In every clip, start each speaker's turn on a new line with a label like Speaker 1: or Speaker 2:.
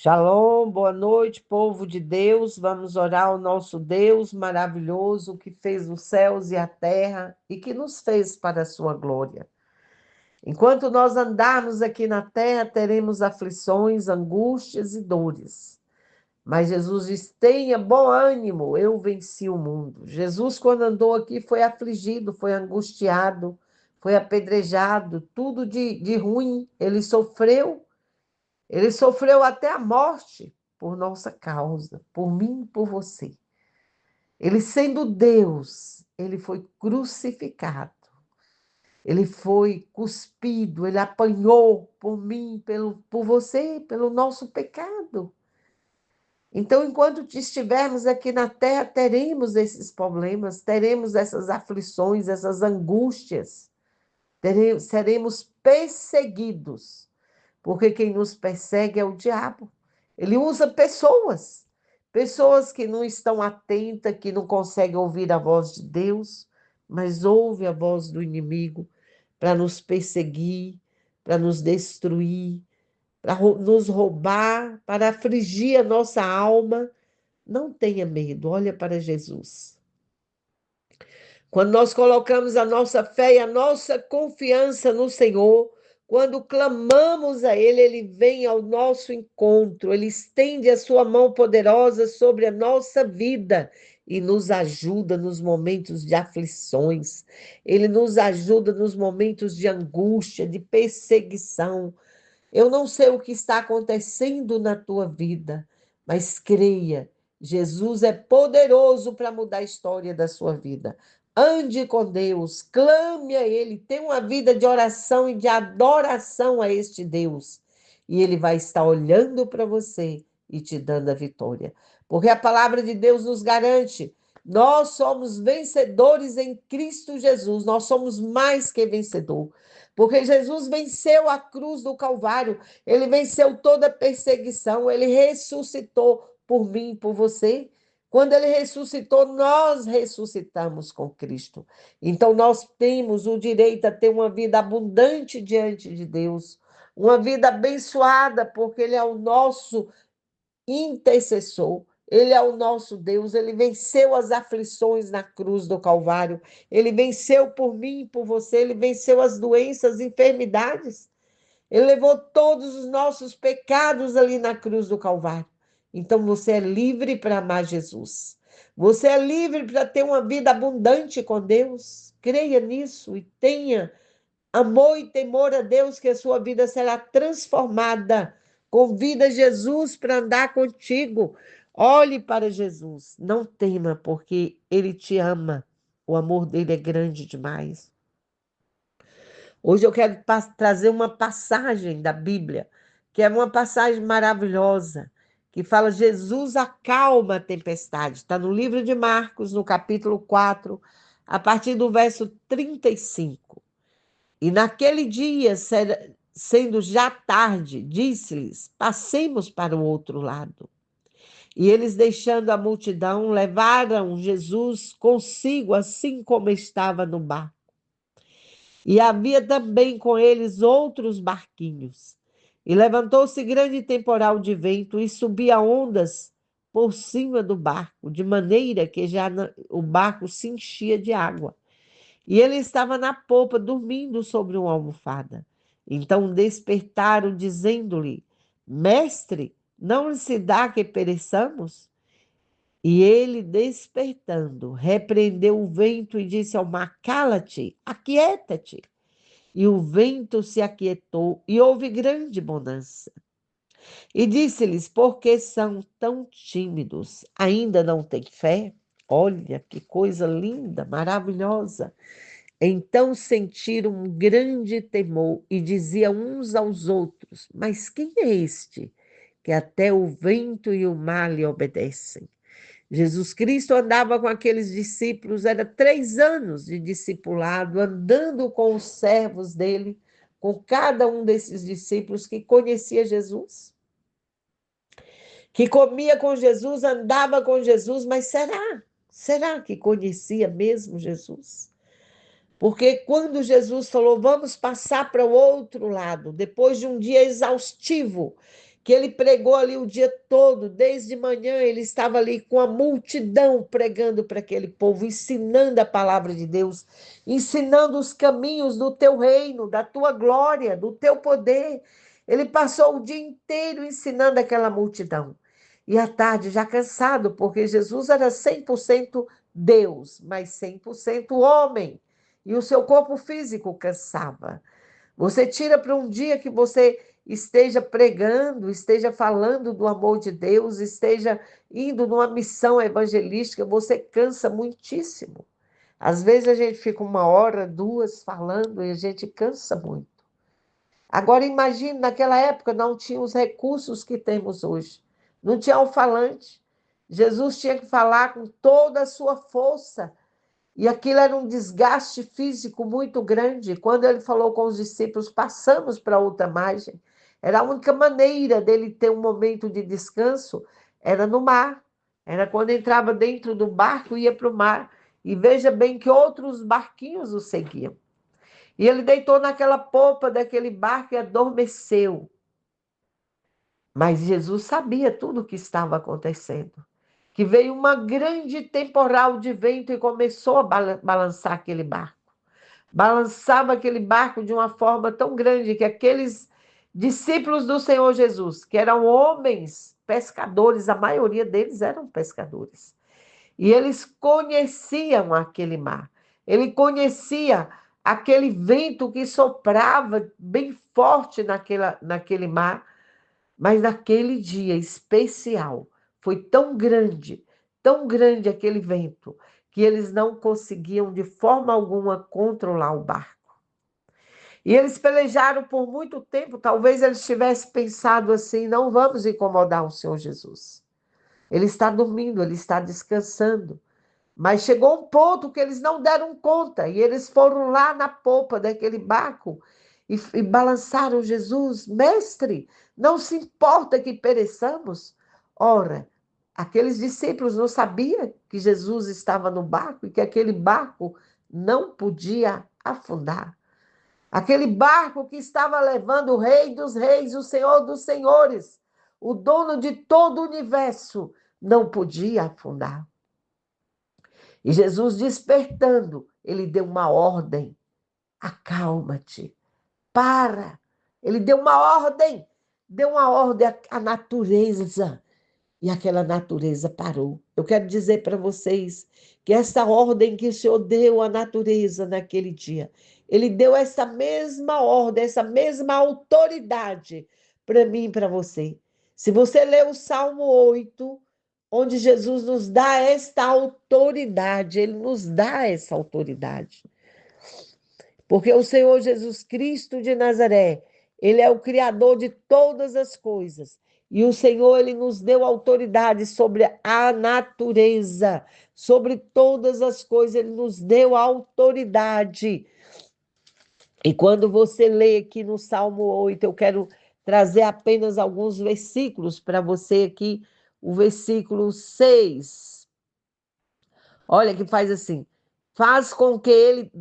Speaker 1: Shalom, boa noite, povo de Deus. Vamos orar ao nosso Deus maravilhoso que fez os céus e a terra e que nos fez para a sua glória. Enquanto nós andarmos aqui na terra, teremos aflições, angústias e dores. Mas Jesus diz: tenha bom ânimo, eu venci o mundo. Jesus, quando andou aqui, foi afligido, foi angustiado, foi apedrejado, tudo de ruim. Ele sofreu até a morte por nossa causa, por mim e por você. Ele, sendo Deus, ele foi crucificado. Ele foi cuspido, ele apanhou por mim, por você, pelo nosso pecado. Então, enquanto estivermos aqui na terra, teremos esses problemas, teremos essas aflições, essas angústias, seremos perseguidos. Porque quem nos persegue é o diabo. Ele usa pessoas que não estão atentas, que não conseguem ouvir a voz de Deus, mas ouvem a voz do inimigo para nos perseguir, para nos destruir, para nos roubar, para afligir a nossa alma. Não tenha medo, olha para Jesus. Quando nós colocamos a nossa fé e a nossa confiança no Senhor, quando clamamos a Ele, Ele vem ao nosso encontro, Ele estende a sua mão poderosa sobre a nossa vida e nos ajuda nos momentos de aflições, Ele nos ajuda nos momentos de angústia, de perseguição. Eu não sei o que está acontecendo na tua vida, mas creia, Jesus é poderoso para mudar a história da sua vida. Ande com Deus, clame a Ele, tenha uma vida de oração e de adoração a este Deus. E Ele vai estar olhando para você e te dando a vitória. Porque a palavra de Deus nos garante, nós somos vencedores em Cristo Jesus, nós somos mais que vencedor. Porque Jesus venceu a cruz do Calvário, ele venceu toda perseguição, ele ressuscitou por mim, por você. Quando ele ressuscitou, nós ressuscitamos com Cristo. Então, nós temos o direito a ter uma vida abundante diante de Deus, uma vida abençoada, porque ele é o nosso intercessor. Ele é o nosso Deus, ele venceu as aflições na cruz do Calvário, ele venceu por mim e por você, ele venceu as doenças, as enfermidades, ele levou todos os nossos pecados ali na cruz do Calvário. Então você é livre para amar Jesus, você é livre para ter uma vida abundante com Deus. Creia nisso e tenha amor e temor a Deus, que a sua vida será transformada. Convida Jesus para andar contigo. Olhe para Jesus. Não tema, porque Ele te ama. O amor dele é grande demais. Hoje eu quero trazer uma passagem da Bíblia, que é uma passagem maravilhosa, que fala: Jesus acalma a tempestade. Está no livro de Marcos, no capítulo 4, a partir do verso 35. E naquele dia, sendo já tarde, disse-lhes: passemos para o outro lado. E eles, deixando a multidão, levaram Jesus consigo, assim como estava no barco. E havia também com eles outros barquinhos. E levantou-se grande temporal de vento e subia ondas por cima do barco, de maneira que o barco se enchia de água. E ele estava na popa, dormindo sobre uma almofada. Então despertaram, dizendo-lhe: Mestre, não lhe se dá que pereçamos? E ele, despertando, repreendeu o vento e disse ao mar: Cala-te, aquieta-te. E o vento se aquietou e houve grande bonança. E disse-lhes: Por que são tão tímidos? Ainda não têm fé? Olha que coisa linda, maravilhosa. Então sentiram um grande temor e diziam uns aos outros: Mas quem é este que até o vento e o mar lhe obedecem? Jesus Cristo andava com aqueles discípulos, era 3 anos de discipulado, andando com os servos dele, com cada um desses discípulos que conhecia Jesus, que comia com Jesus, andava com Jesus, mas será que conhecia mesmo Jesus? Porque quando Jesus falou: vamos passar para o outro lado, depois de um dia exaustivo, que ele pregou ali o dia todo, desde manhã ele estava ali com a multidão pregando para aquele povo, ensinando a palavra de Deus, ensinando os caminhos do teu reino, da tua glória, do teu poder. Ele passou o dia inteiro ensinando aquela multidão. E à tarde, já cansado, porque Jesus era 100% Deus, mas 100% homem. E o seu corpo físico cansava. Você tira para um dia que você esteja pregando, esteja falando do amor de Deus, esteja indo numa missão evangelística, você cansa muitíssimo. Às vezes a gente fica 1 hora, 2 falando e a gente cansa muito. Agora imagine, naquela época não tinha os recursos que temos hoje. Não tinha alto-falante. Jesus tinha que falar com toda a sua força. E aquilo era um desgaste físico muito grande. Quando ele falou com os discípulos, passamos para outra margem. Era a única maneira dele ter um momento de descanso, era no mar. Era quando entrava dentro do barco e ia para o mar. E veja bem que outros barquinhos o seguiam. E ele deitou naquela popa daquele barco e adormeceu. Mas Jesus sabia tudo o que estava acontecendo. Que veio uma grande temporal de vento e começou a balançar aquele barco. Balançava aquele barco de uma forma tão grande que aqueles discípulos do Senhor Jesus, que eram homens pescadores, a maioria deles eram pescadores, e eles conheciam aquele mar, ele conhecia aquele vento que soprava bem forte naquele mar, mas naquele dia especial, foi tão grande aquele vento, que eles não conseguiam de forma alguma controlar o barco. E eles pelejaram por muito tempo, talvez eles tivessem pensado assim, não vamos incomodar o Senhor Jesus. Ele está dormindo, ele está descansando. Mas chegou um ponto que eles não deram conta, e eles foram lá na popa daquele barco e balançaram Jesus. Mestre, não se importa que pereçamos? Ora, aqueles discípulos não sabiam que Jesus estava no barco e que aquele barco não podia afundar. Aquele barco que estava levando o Rei dos Reis, o Senhor dos Senhores, o dono de todo o universo, não podia afundar. E Jesus, despertando, ele deu uma ordem: acalma-te, para. Ele deu uma ordem à natureza, e aquela natureza parou. Eu quero dizer para vocês que essa ordem que o Senhor deu à natureza naquele dia, ele deu essa mesma ordem, essa mesma autoridade para mim e para você. Se você ler o Salmo 8, onde Jesus nos dá esta autoridade, ele nos dá essa autoridade. Porque o Senhor Jesus Cristo de Nazaré, ele é o criador de todas as coisas. E o Senhor, ele nos deu autoridade sobre a natureza, sobre todas as coisas, ele nos deu autoridade. E quando você lê aqui no Salmo 8, eu quero trazer apenas alguns versículos para você aqui, o versículo 6. Olha que faz assim: faz com que ele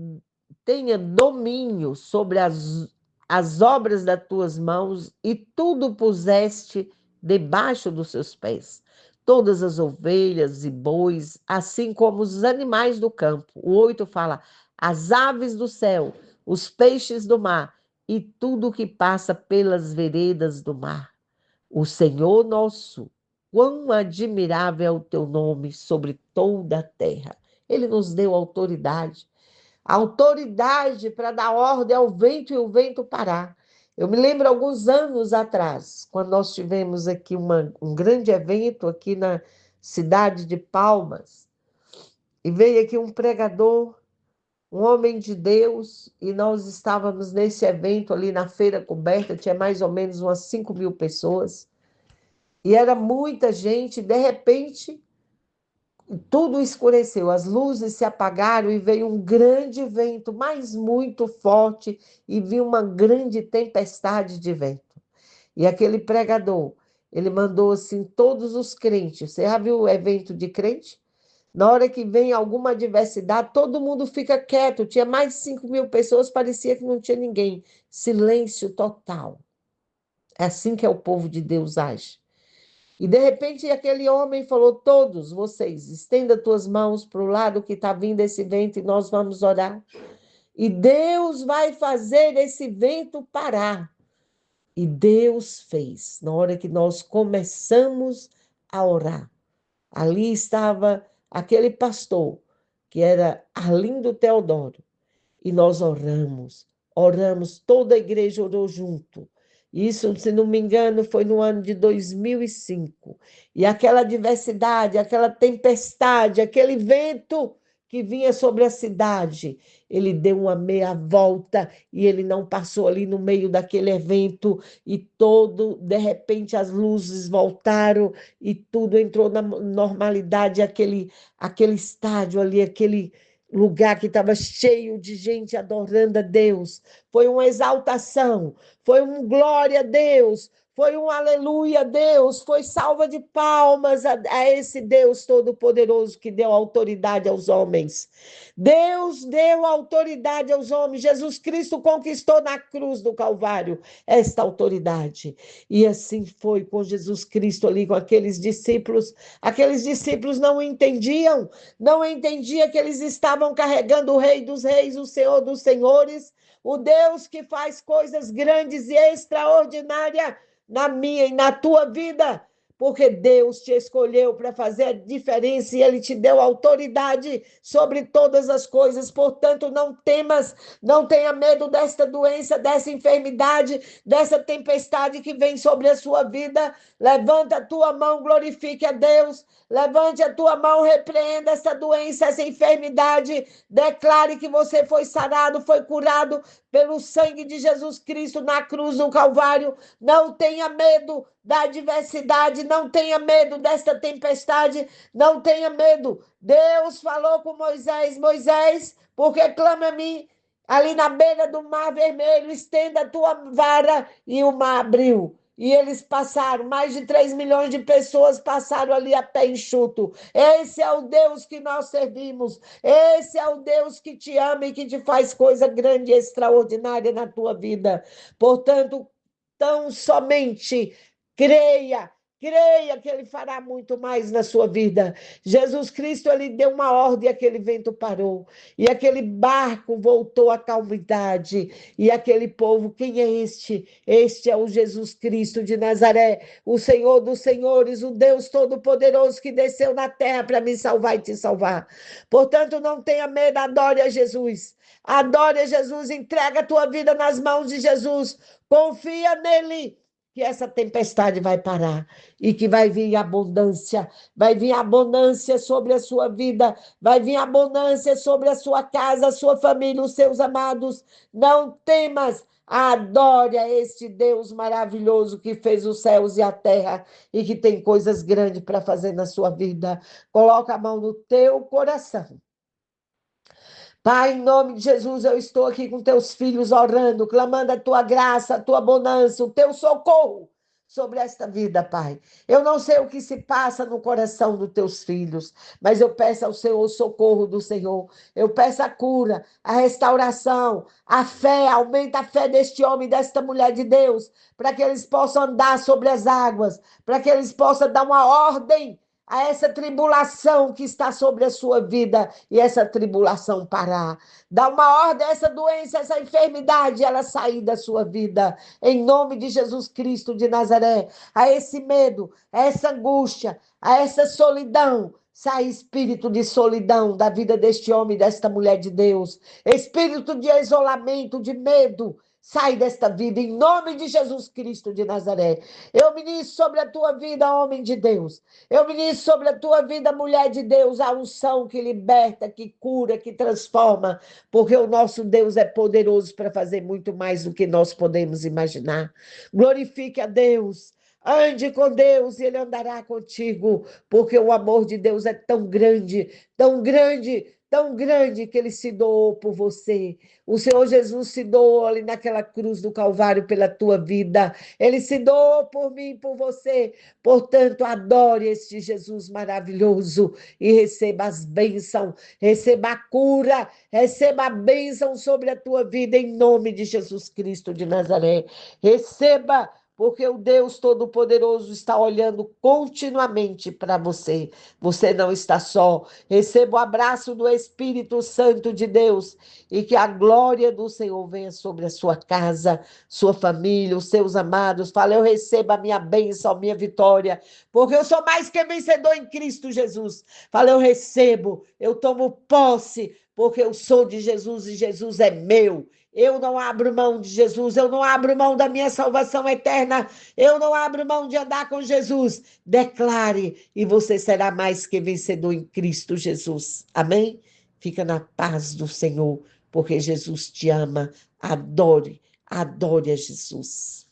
Speaker 1: tenha domínio sobre as obras das tuas mãos e tudo puseste debaixo dos seus pés. Todas as ovelhas e bois, assim como os animais do campo. O 8 fala: as aves do céu, os peixes do mar e tudo que passa pelas veredas do mar. O Senhor nosso, quão admirável é o teu nome sobre toda a terra. Ele nos deu autoridade para dar ordem ao vento e o vento parar. Eu me lembro alguns anos atrás, quando nós tivemos aqui um grande evento aqui na cidade de Palmas, e veio aqui um pregador, um homem de Deus, e nós estávamos nesse evento ali na feira coberta, tinha mais ou menos umas 5.000 pessoas, e era muita gente. De repente, tudo escureceu, as luzes se apagaram e veio um grande vento, mas muito forte, e viu uma grande tempestade de vento. E aquele pregador, ele mandou assim todos os crentes. Você já viu o evento de crente? Na hora que vem alguma adversidade, todo mundo fica quieto. Tinha mais de 5.000 pessoas, parecia que não tinha ninguém. Silêncio total. É assim que é o povo de Deus age. E de repente aquele homem falou: todos vocês, estenda tuas mãos para o lado que está vindo esse vento e nós vamos orar. E Deus vai fazer esse vento parar. E Deus fez. Na hora que nós começamos a orar, ali estava aquele pastor, que era Arlindo Teodoro. E nós oramos, toda a igreja orou junto. Isso, se não me engano, foi no ano de 2005. E aquela adversidade, aquela tempestade, aquele vento que vinha sobre a cidade, ele deu uma meia volta e ele não passou ali no meio daquele evento e todo, de repente, as luzes voltaram e tudo entrou na normalidade, aquele estádio ali, aquele lugar que estava cheio de gente adorando a Deus. Foi uma exaltação, foi um glória a Deus, foi um aleluia a Deus, foi salva de palmas a esse Deus Todo-Poderoso que deu autoridade aos homens. Deus deu autoridade aos homens. Jesus Cristo conquistou na cruz do Calvário esta autoridade. E assim foi com Jesus Cristo ali, com aqueles discípulos. Aqueles discípulos não entendia que eles estavam carregando o Rei dos Reis, o Senhor dos Senhores, o Deus que faz coisas grandes e extraordinárias na minha e na tua vida, porque Deus te escolheu para fazer a diferença e Ele te deu autoridade sobre todas as coisas. Portanto, não temas, não tenha medo desta doença, dessa enfermidade, dessa tempestade que vem sobre a sua vida. Levanta a tua mão, glorifique a Deus. Levante a tua mão, repreenda essa doença, essa enfermidade. Declare que você foi sarado, foi curado pelo sangue de Jesus Cristo na cruz do Calvário. Não tenha medo da adversidade, não tenha medo desta tempestade, não tenha medo. Deus falou com Moisés: Moisés, porque clama a mim ali na beira do mar vermelho, estenda a tua vara, e o mar abriu. E eles passaram, mais de 3 milhões de pessoas passaram ali a pé enxuto. Esse é o Deus que nós servimos. Esse é o Deus que te ama e que te faz coisa grande e extraordinária na tua vida. Portanto, tão somente creia, creia que Ele fará muito mais na sua vida. Jesus Cristo, Ele deu uma ordem e aquele vento parou. E aquele barco voltou à calmidade. E aquele povo, quem é este? Este é o Jesus Cristo de Nazaré, o Senhor dos senhores, o Deus Todo-Poderoso que desceu na terra para me salvar e te salvar. Portanto, não tenha medo, adore a Jesus. Adore a Jesus, entrega a tua vida nas mãos de Jesus. Confia nele, que essa tempestade vai parar e que vai vir abundância sobre a sua vida, vai vir abundância sobre a sua casa, a sua família, os seus amados. Não temas, adore a este Deus maravilhoso que fez os céus e a terra e que tem coisas grandes para fazer na sua vida. Coloca a mão no teu coração. Pai, em nome de Jesus, eu estou aqui com teus filhos orando, clamando a tua graça, a tua bonança, o teu socorro sobre esta vida, Pai. Eu não sei o que se passa no coração dos teus filhos, mas eu peço ao Senhor o socorro do Senhor. Eu peço a cura, a restauração, a fé, aumenta a fé deste homem, desta mulher de Deus, para que eles possam andar sobre as águas, para que eles possam dar uma ordem a essa tribulação que está sobre a sua vida e essa tribulação parar. Dá uma ordem a essa doença, essa enfermidade, ela sair da sua vida. Em nome de Jesus Cristo de Nazaré, a esse medo, a essa angústia, a essa solidão. Sai espírito de solidão da vida deste homem, desta mulher de Deus. Espírito de isolamento, de medo. Sai desta vida, em nome de Jesus Cristo de Nazaré. Eu ministro sobre a tua vida, homem de Deus. Eu ministro sobre a tua vida, mulher de Deus, a unção que liberta, que cura, que transforma, porque o nosso Deus é poderoso para fazer muito mais do que nós podemos imaginar. Glorifique a Deus. Ande com Deus e Ele andará contigo, porque o amor de Deus é tão grande, tão grande, tão grande que Ele se doou por você. O Senhor Jesus se doou ali naquela cruz do Calvário pela tua vida. Ele se doou por mim e por você. Portanto, adore este Jesus maravilhoso e receba as bênçãos, receba a cura, receba a bênção sobre a tua vida em nome de Jesus Cristo de Nazaré. Receba porque o Deus Todo-Poderoso está olhando continuamente para você. Você não está só. Receba o abraço do Espírito Santo de Deus e que a glória do Senhor venha sobre a sua casa, sua família, os seus amados. Fala, eu recebo a minha bênção, a minha vitória, porque eu sou mais que vencedor em Cristo Jesus. Fala, eu recebo, eu tomo posse, porque eu sou de Jesus e Jesus é meu. Eu não abro mão de Jesus, eu não abro mão da minha salvação eterna, eu não abro mão de andar com Jesus. Declare e você será mais que vencedor em Cristo Jesus. Amém? Fica na paz do Senhor, porque Jesus te ama. Adore, adore a Jesus.